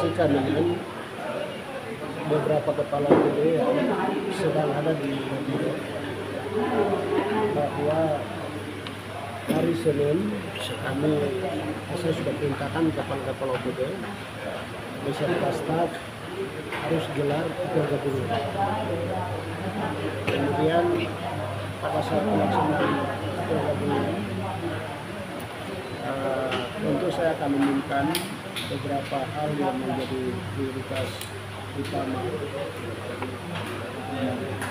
koordinasikan dengan beberapa kepala PD yang sedang ada di Bogor bahwa hari Senin saya sudah perintahkan kepala PD beserta staf harus gelar tiga gabungan. Kemudian pada saat pelaksanaan tiga gabungan, tentu saya akan umumkan beberapa hal yang menjadi prioritas utama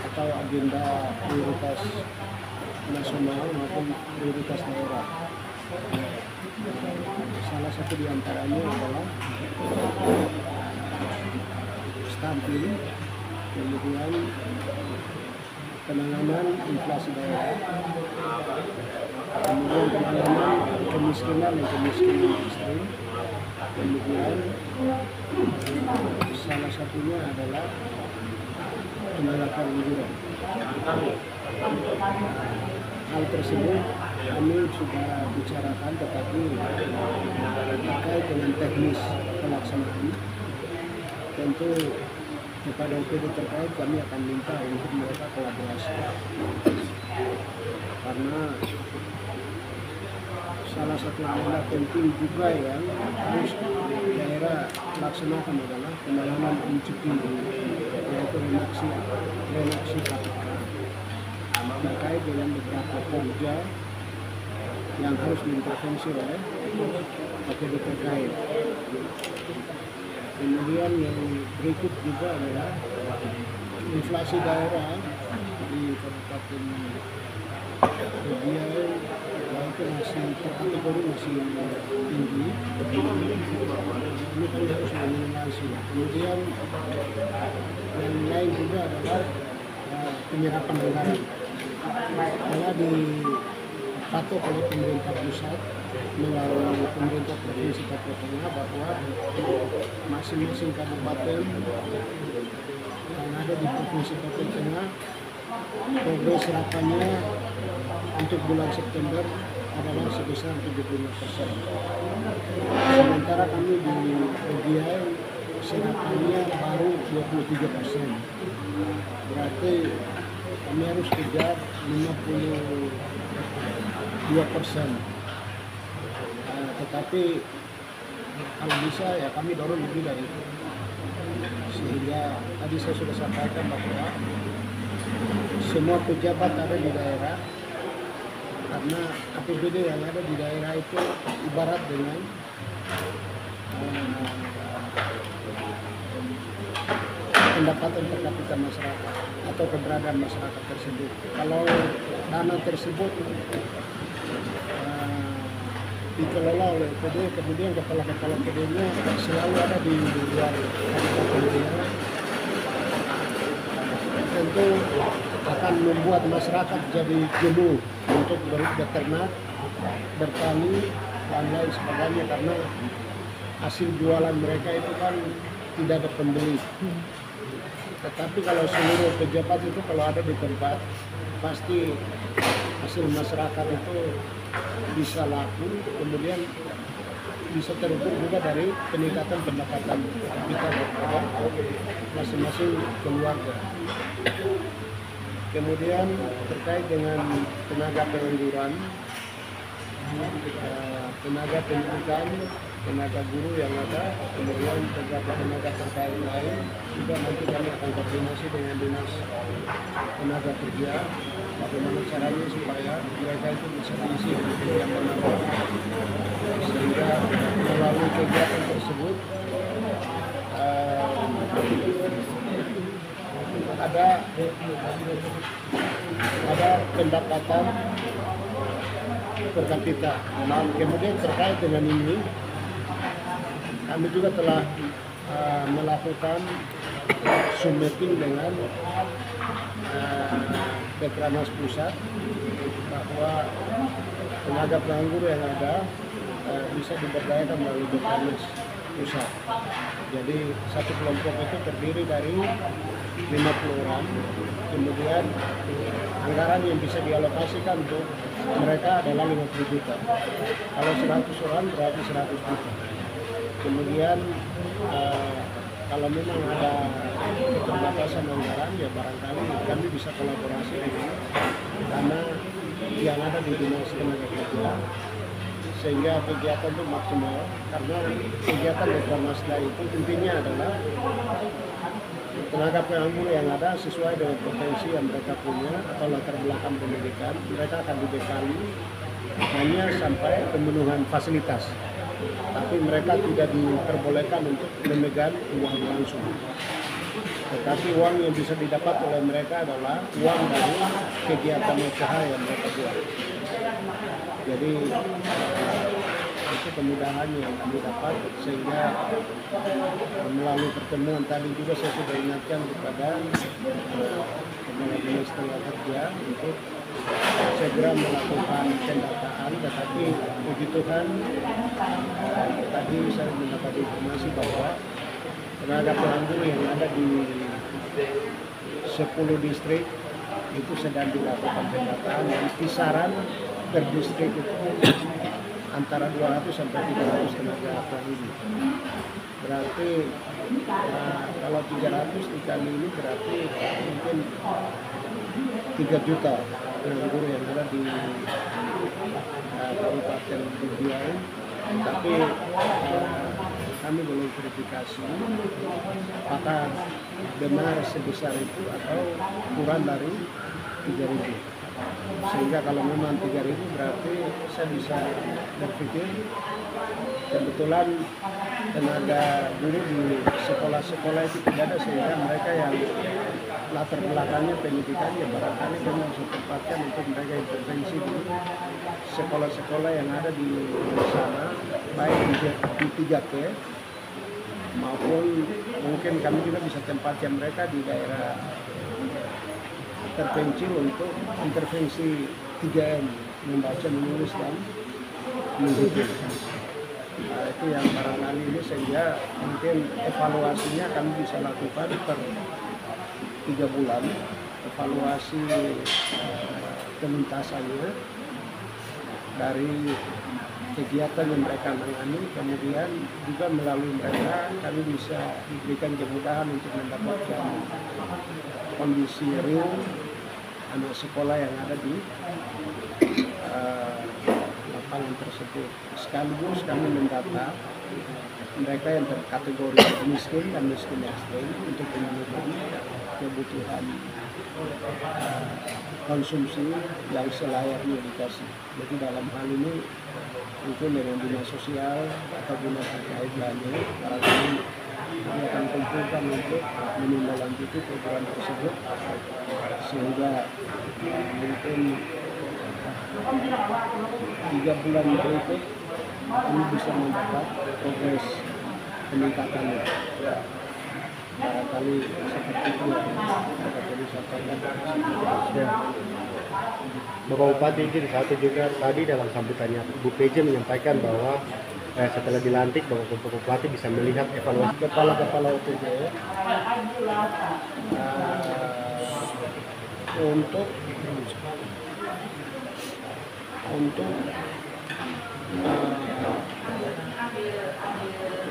atau agenda prioritas nasional maupun prioritas daerah. Salah satu di antaranya adalah stunting, kemudian penanganan inflasi daerah, kemudian penanganan kemiskinan dan kemiskinan ekstrim, kemudian salah satunya adalah penanggulangan liburan. Hal tersebut kami sudah bicarakan, tetapi terkait dengan teknis pelaksanaan tentu kepada OPD terkait kami akan minta untuk mereka kolaborasi, karena salah satu agenda penting juga yang harus daerah laksanakan adalah penanganan pencuri, yaitu reaksi KPK terkait dengan beberapa kerja yang harus diintervensi oleh OPD terkait. Kemudian yang berikut juga adalah inflasi daerah di Kabupaten Riau itu masih terkategori masih tinggi. Ini kan harus diminimasi. Kemudian yang lain juga adalah penyerapan anggaran. Karena dipatok oleh pemerintah pusat melalui pemerintah provinsi Papua Tengah bahwa masing-masing kabupaten yang ada di provinsi Papua Tengah progres serapannya untuk bulan September adalah sebesar 75%. Sementara kami di Riau serapannya baru 23%. Berarti kami harus kejar 52%. Tetapi kalau bisa ya kami dorong lebih dari itu. Sehingga tadi saya sudah sampaikan bahwa semua pejabat ada di daerah, karena APBD yang ada di daerah itu ibarat dengan pendapatan per kapita masyarakat atau keberadaan masyarakat tersebut. Kalau dana tersebut dikelola oleh OPD, kemudian kepala-kepala OPD-nya selalu ada di luar kabupaten Riau, tentu akan membuat masyarakat jadi jenuh untuk beternak, bertani, dan lain sebagainya, karena hasil jualan mereka itu kan tidak ada pembeli. Tetapi kalau seluruh pejabat itu kalau ada di tempat, pasti hasil masyarakat itu bisa laku, kemudian bisa terukur juga dari peningkatan pendapatan kita kepada masing-masing keluarga. Kemudian terkait dengan tenaga pengangguran, tenaga pendidikan, tenaga guru yang ada, kemudian tenaga terkait lain, juga nanti kami akan koordinasi dengan dinas tenaga kerja, bagaimana caranya supaya mereka itu bisa diisi yang benar, sehingga melalui kegiatan tersebut ada pendapatan per kapita. Nah, kemudian terkait dengan ini, kami juga telah melakukan Zoom meeting dengan Petranas Pusat bahwa tenaga penganggur yang ada bisa diberdayakan melalui Petranas Pusat. Jadi satu kelompok itu terdiri dari 50 orang, kemudian anggaran yang bisa dialokasikan untuk mereka adalah 50 juta. Kalau 100 orang berarti 100 juta. Kemudian kalau memang ada keterbatasan anggaran, ya barangkali kami bisa kolaborasi dengan karena yang ada di Dinas Tenaga Kerja, sehingga kegiatan itu maksimal. Karena kegiatan Dekranasda itu intinya adalah tenaga penganggur yang ada sesuai dengan potensi yang mereka punya atau latar belakang pendidikan, mereka akan dibekali hanya sampai pemenuhan fasilitas, tapi mereka tidak diperbolehkan untuk memegang uang langsung. Tetapi uang yang bisa didapat oleh mereka adalah uang dari kegiatan usaha yang mereka buat. Jadi itu kemudahan yang kami dapat, sehingga melalui pertemuan tadi juga saya sudah ingatkan kepada Kepala Dinas Tenaga Kerja untuk segera melakukan pendataan. Tetapi puji Tuhan tadi saya mendapat informasi bahwa tenaga penganggur yang ada di 10 distrik itu sedang dilakukan pendataan, dan kisaran per distrik itu antara 200 sampai 300 tenaga penganggur. Berarti kalau 300 dikali ini berarti mungkin 3 juta penganggur yang ada di Kabupaten Bibiau. Tapi kami belum verifikasi apakah benar sebesar itu atau kurang dari 3.000. Sehingga kalau memang 3.000 berarti saya bisa berpikir kebetulan tenaga guru di sekolah-sekolah itu tidak ada, sehingga mereka yang latar belakangnya pendidikannya barangkali kami bisa tempatkan untuk mereka intervensi di sekolah-sekolah yang ada di sana, baik di 3T maupun mungkin kami juga bisa tempatkan mereka di daerah terpencil untuk intervensi 3M, membaca, menulis, dan menghitung. Itu yang barangkali ini, sehingga mungkin evaluasinya kami bisa lakukan per 3 bulan, evaluasi penuntasannya dari kegiatan yang mereka tangani, kemudian juga melalui mereka kami bisa diberikan kemudahan untuk mendapatkan kondisi real anak sekolah yang ada di lapangan tersebut. Sekaligus kami mendata mereka yang terkategori miskin dan miskin ekstrem untuk memenuhi kebutuhan konsumsi yang selayaknya dikasih. Jadi dalam hal ini mungkin dengan dinas sosial atau dinas terkait lainnya barangkali kami akan kumpulkan untuk menindaklanjuti program tersebut, sehingga mungkin 3 bulan berikut kami bisa mendapat progres peningkatannya. Barangkali seperti itu yang dapat disampaikan. Bapak Bupati, izin satu juga tadi dalam sambutannya Bu PJ menyampaikan bahwa setelah dilantik Bapak Bupati bisa melihat evaluasi kepala-kepala OPJ untuk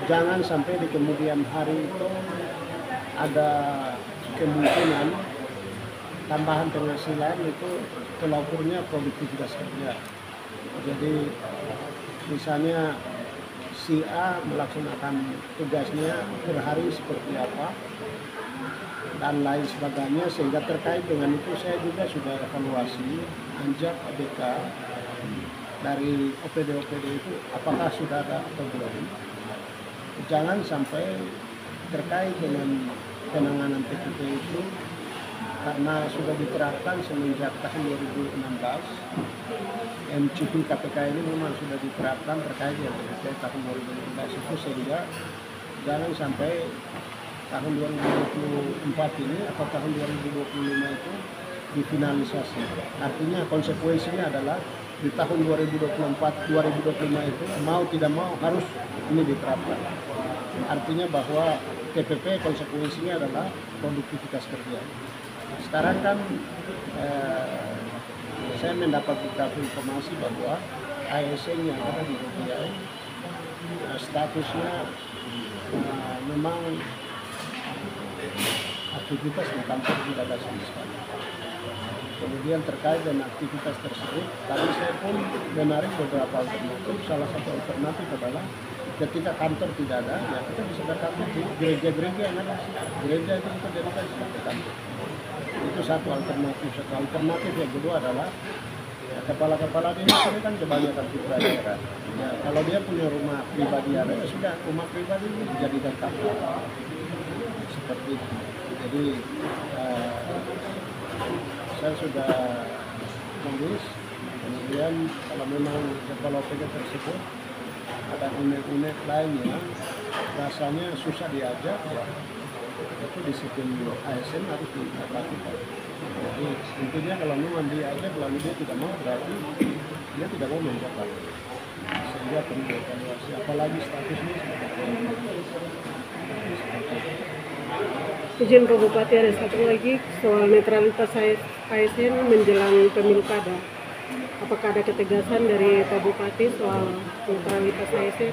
jangan sampai di kemudian hari itu ada kemungkinan tambahan penghasilan itu tolak ukurnya produktivitas kerja. Jadi misalnya si A melaksanakan tugasnya per hari seperti apa dan lain sebagainya, sehingga terkait dengan itu saya juga sudah evaluasi anjak ABK dari OPD-OPD itu apakah sudah ada atau belum. Jangan sampai terkait dengan penanganan PKP itu, karena sudah diterapkan semenjak tahun 2016, MCP KPK ini memang sudah diterapkan terkait dengan PKP tahun 2016 itu, sehingga jangan sampai tahun 2024 ini atau tahun 2025 itu difinalisasi. Artinya konsekuensinya adalah di tahun 2024-2025 itu mau tidak mau harus ini diterapkan. Artinya bahwa PPP konsekuensinya adalah produktivitas kerja. Sekarang kan saya mendapat beberapa informasi bahwa ASN yang ada di Bibiau statusnya memang aktivitas di kantor tidak ada sama sekali. Kemudian terkait dengan aktivitas tersebut, tadi saya pun menarik beberapa alternatif. Salah satu alternatif adalah ketika kantor tidak ada, ya kita bisa berkantor di gereja-gereja yang ada. Gereja itu kita jadikan sebagai kantor. Itu satu alternatif. Satu alternatif yang kedua adalah ya, kepala-kepala dinas ini kan kebanyakan putra daerah. Ya, kalau dia punya rumah pribadi ada, ya sudah rumah pribadi ini dijadikan kantor. Seperti itu. Jadi saya sudah menulis, kemudian kalau memang kepala OPD tersebut ada unit-unit lainnya rasanya susah diajak, ya itu disiplin ASN harus diperhatikan. Jadi intinya kalau memang diajak lalu dia tidak mau, berarti dia tidak mau menjabat, sehingga perlu dievaluasi, apalagi statusnya sebagai Izin Pak Bupati, ada satu lagi soal netralitas ASN menjelang pemilu kada. Apakah ada ketegasan dari Pak Bupati soal netralitas ASN?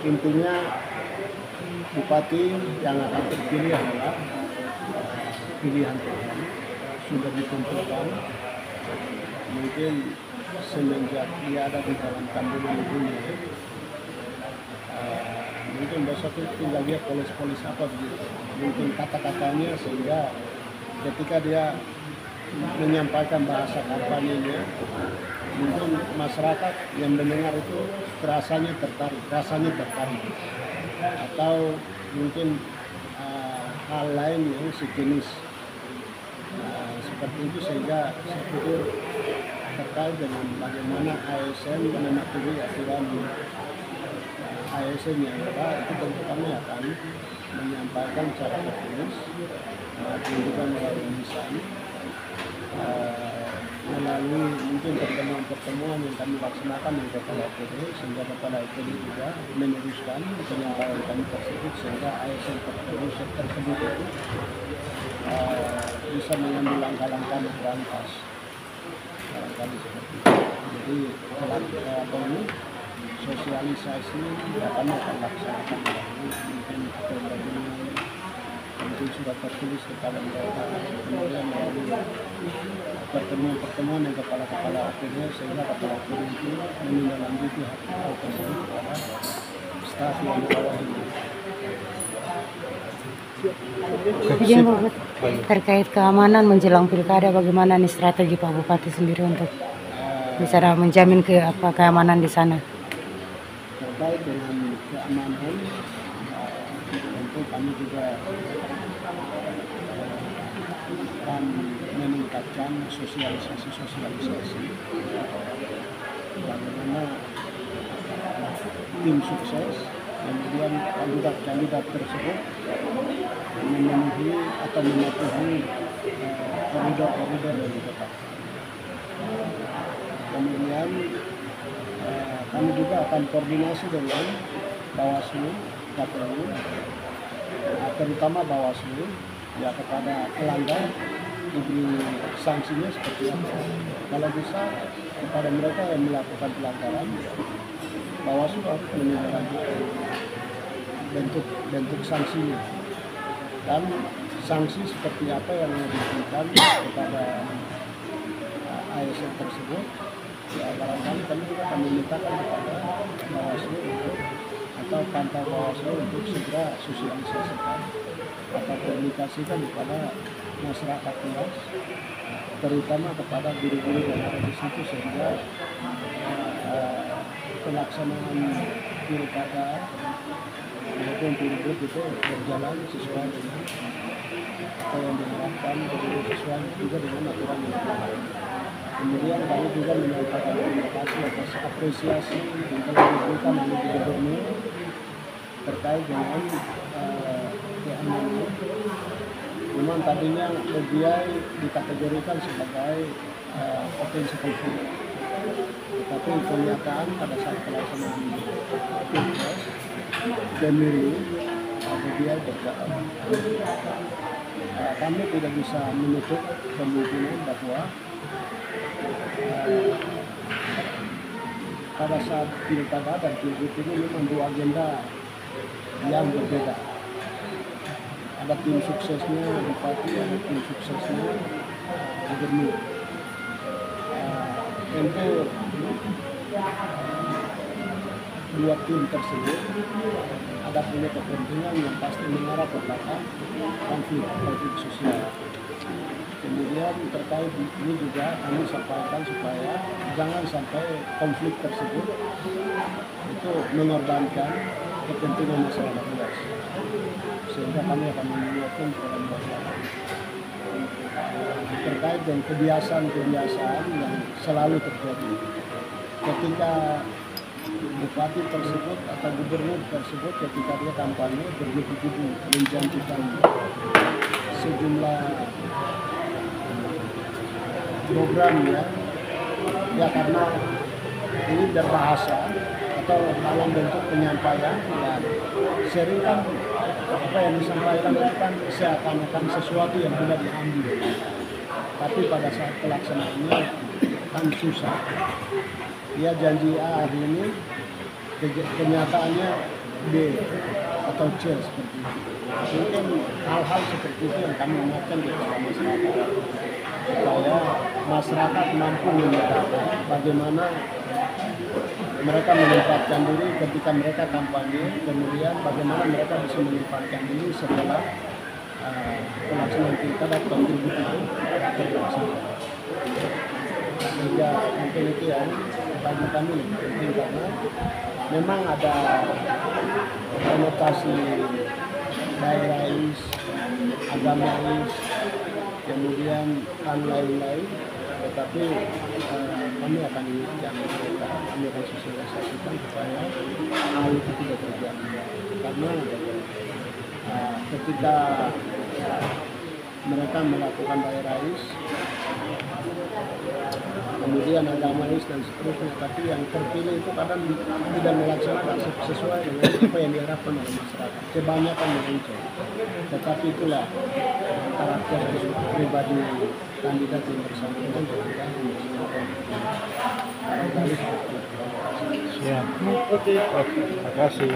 Intinya Bupati yang akan terpilih adalah pilihan Tuhan, sudah ditentukan. Mungkin semenjak dia ada di dalam kandungan ibunya, mungkin besok itu tinggal lihat polis-polis apa begitu, mungkin kata-katanya, sehingga ketika dia menyampaikan bahasa kampanyenya, mungkin masyarakat yang mendengar itu rasanya tertarik, atau mungkin hal lain yang sejenis seperti itu, sehingga saya pikir terkait dengan bagaimana ASN mematuhi aturan ASN yang ada, itu tentu kami akan menyampaikan secara tertulis, juga melalui lisan, melalui mungkin pertemuan-pertemuan yang kami laksanakan dengan kepala OPD, sehingga kepala OPD juga meneruskan penyampaian kami tersebut, sehingga ASN tersebut itu bisa mengambil langkah-langkah berantas, barangkali seperti itu. Jadi ini sosialisasi ya kami akan laksanakan mungkin mungkin sudah tertulis kepada mereka, kemudian melalui pertemuan-pertemuan dengan kepala-kepala OPD, sehingga kepala OPD itu menindaklanjuti hal tersebut kepada staf yang dibawahi. Izin Pak Bupati, terkait keamanan menjelang pilkada, bagaimana nih strategi Pak Bupati sendiri untuk bisa menjamin keamanan di sana? Terkait dengan keamanan, tentu kami juga akan meningkatkan sosialisasi bagaimana tim sukses, kemudian kandidat tersebut memenuhi atau mematuhi koridor-koridor yang ditetapkan. Kemudian kami juga akan koordinasi dengan Bawaslu, KPU, terutama Bawaslu, ya kepada pelanggar diberi sanksinya seperti apa. Kalau bisa kepada mereka yang melakukan pelanggaran, Bawaslu harus menindaklanjuti bentuk sanksinya, dan sanksi seperti apa yang diberikan kepada ASN tersebut. Ya barangkali kami juga akan memintakan kepada Bawaslu atau kantor Bawaslu untuk segera sosialisasikan atau komunikasikan kepada masyarakat luas, terutama kepada guru-guru yang ada di situ, sehingga pelaksanaan pilkada maupun pilgub itu berjalan sesuai dengan apa yang diharapkan, sesuai juga dengan aturan yang ada. Kemudian kami juga menyampaikan terima kasih atas apresiasi yang telah diberikan oleh Gubernur terkait dengan keamanan. Memang tadinya Legiai dikategorikan sebagai potensi konflik, tetapi kenyataan pada saat pelaksanaan pilpres pemilu Legiai berjalan. Kami tidak bisa menutup kemungkinan bahwa pada saat pilkada dan pilgub ini memang dua agenda yang berbeda. Ada tim suksesnya bupati, ada tim suksesnya gubernur. Tentu dua tim tersebut ada punya kepentingan yang pasti mengarah kepada konflik sosial. Kemudian terkait ini juga kami sampaikan supaya jangan sampai konflik tersebut itu mengorbankan kepentingan masyarakat luas. Sehingga kami akan mengingatkan kepada masyarakat terkait dengan kebiasaan-kebiasaan yang selalu terjadi. Ketika bupati tersebut atau gubernur tersebut ketika dia kampanye bergebu-gebu menjanjikan sejumlah program ya karena ini berbahasa atau dalam bentuk penyampaian dan sering kan apa yang disampaikan itu kan seakan-akan sesuatu yang sudah diambil, tapi pada saat pelaksanaannya kan susah. Dia janji A hari ini, kenyataannya B atau C seperti itu. Mungkin hal-hal seperti itu yang kami ingatkan kepada masyarakat supaya masyarakat mampu membedakan bagaimana mereka menempatkan diri ketika mereka kampanye, kemudian bagaimana mereka bisa menempatkan diri setelah pelaksanaan pilkada atau pilgub itu terlaksana. Sehingga mungkin itu yang bagi kami penting karena memang ada konotasi daerais, agamais, kemudian dan lain-lain, tetapi kami akan ingatkan mereka, kami akan sosialisasikan supaya hal itu tidak terjadi. Karena ketika mereka melakukan daerais, kemudian agamais dan seterusnya, tapi yang terpilih itu kadang tidak melaksanakan sesuai dengan apa yang diharapkan oleh masyarakat. Kebanyakan melenceng. Tetapi itulah karakter pribadi kandidat yang bersangkutan ketika melaksanakan. Siap. Oke. Terima kasih.